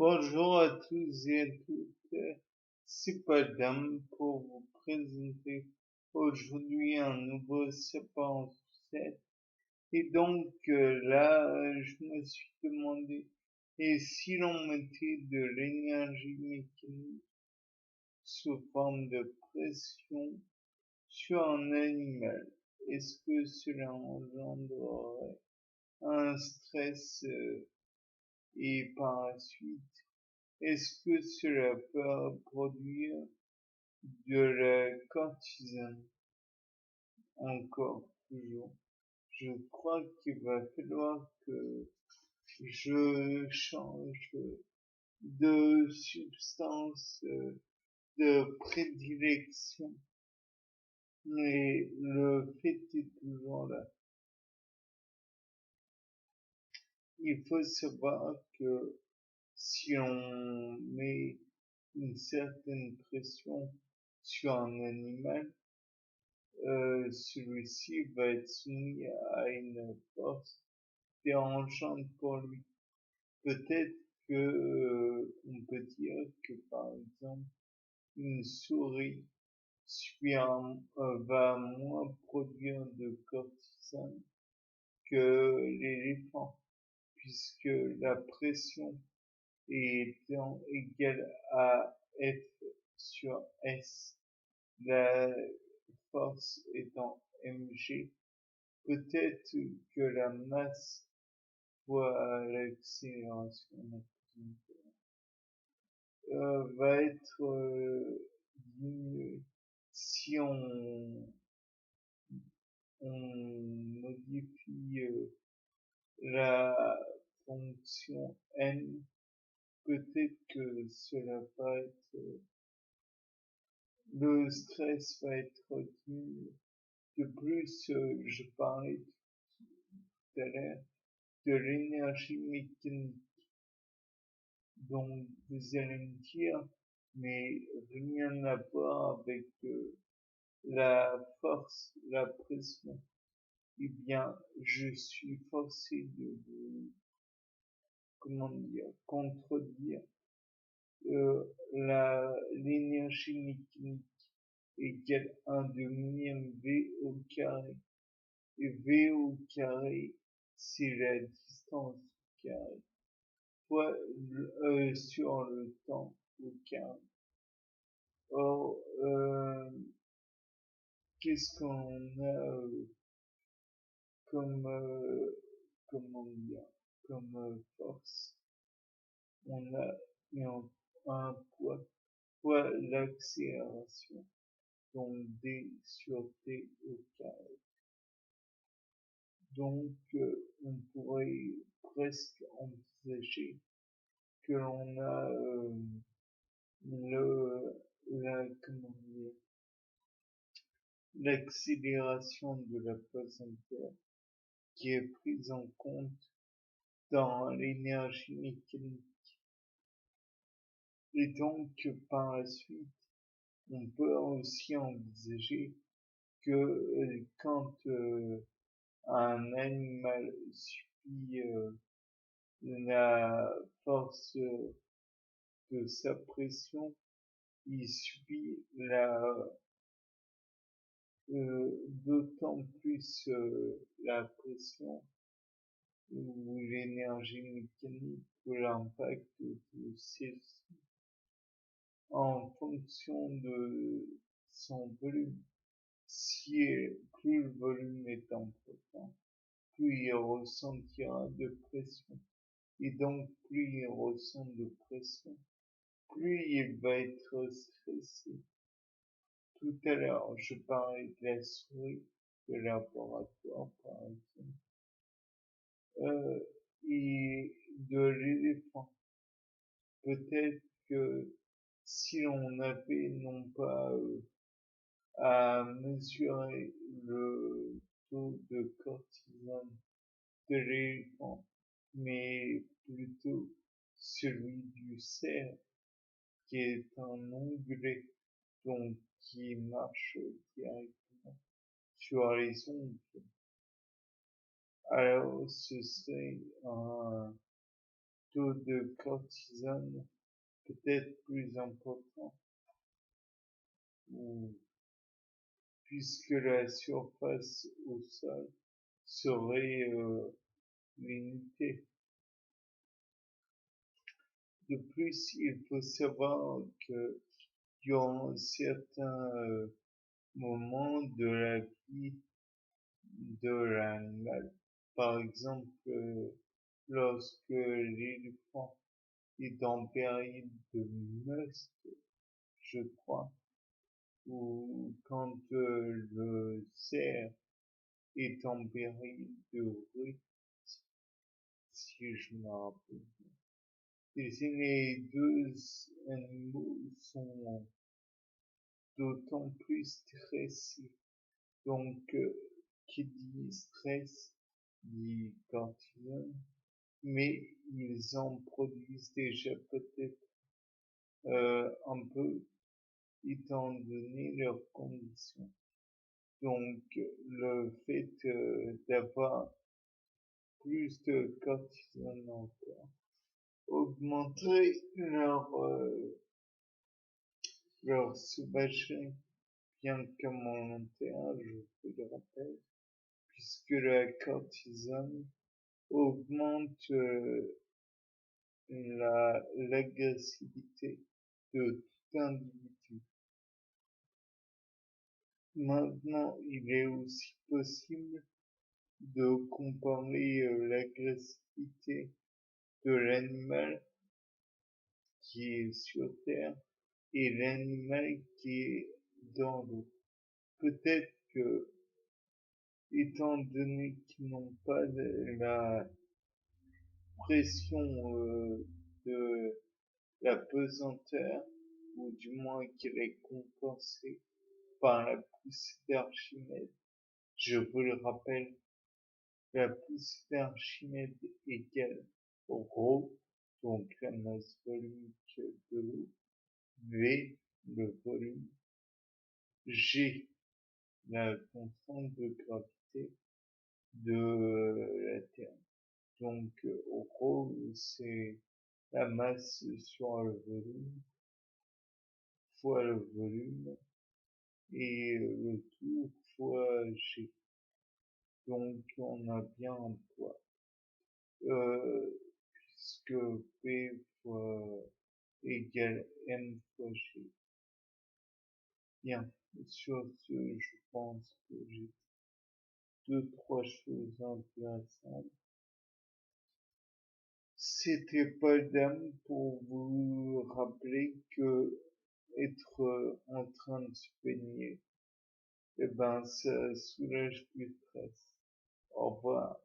Bonjour à tous et à toutes, c'est Padam pour vous présenter aujourd'hui un nouveau sapin en sucette. Et donc là, je me suis demandé, et si l'on mettait de l'énergie mécanique sous forme de pression sur un animal, est-ce que cela engendrerait un stress et par la suite, est-ce que cela peut produire de la cortisone? Encore, toujours. Je crois qu'il va falloir que je change de substance de prédilection. Mais le fait est toujours là. Il faut savoir que si on met une certaine pression sur un animal, celui-ci va être soumis à une force dérangeante pour lui. Peut-être que on peut dire que par exemple une souris va moins produire de cortisone que l'éléphant, puisque la pression étant égale à F sur S, la force étant mg, peut-être que la masse fois l'accélération va être diminuée si on modifie la fonction n. Peut-être que cela va être le stress va être diminué. De plus, je parlais tout à l'heure de l'énergie mécanique. Donc, vous allez me dire, mais rien à voir avec la force, la pression. Eh bien, je suis forcé de vous, comment dire, contredire. L'énergie mécanique égale 1 demi V au carré. Et V au carré, c'est la distance au carré, fois sur le temps au carré. Or, qu'est-ce qu'on a comme, comment dire, comme force? On a un poids fois l'accélération, donc D sur T au carré. Donc, on pourrait presque envisager que l'on a comment dire, l'accélération de la pesanteur qui est prise en compte dans l'énergie mécanique. Et donc, par la suite, on peut aussi envisager que quand un animal subit la force de sa pression, il subit d'autant plus la pression ou l'énergie mécanique ou l'impact de celle-ci en fonction de son volume. Si plus le volume est important, plus il ressentira de pression. Et donc, plus il ressent de pression, plus il va être stressé. Tout à l'heure, je parlais de la souris de laboratoire, par exemple, et de l'éléphant. Peut-être que si on avait non pas à mesurer le taux de cortisone de l'éléphant, mais plutôt celui du cerf, qui est un onglet, donc qui marche directement sur les ongles. Alors, ce serait taux de cortisone peut-être plus important, puisque la surface au sol serait limitée. De plus, il faut savoir que durant certains moments de la vie de l'animal, par exemple lorsque l'éléphant est en période de meute, je crois, ou quand le cerf est en période de rut, si je me rappelle. Et les deux animaux sont d'autant plus stressés. Donc, qui dit stress dit cortisone, mais ils en produisent déjà peut-être un peu étant donné leurs conditions. Donc, le fait d'avoir plus de cortisone encore augmenterait leur sauvagerie, bien qu'involontaire, je vous le rappelle, puisque la cortisone augmente l'agressivité de tout individu. Maintenant, il est aussi possible de comparer l'agressivité de l'animal qui est sur Terre et l'animal qui est dans l'eau. Peut-être que, étant donné qu'ils n'ont pas la pression de la pesanteur, ou du moins qu'elle est compensée par la poussée d'Archimède. Je vous le rappelle, la poussée d'Archimède égale ρ, donc la masse volumique de l'eau, V, le volume, G, la constante de gravité de la Terre. Donc ρ, c'est la masse sur le volume, fois le volume, et le tout fois G. Donc on a bien un poids. Puisque P fois égale M fois G. Bien, sur ce, je pense que j'ai deux, trois choses intéressantes. C'était pas d'âme pour vous rappeler que être en train de se baigner, eh ben, ça soulage du stress. Au revoir.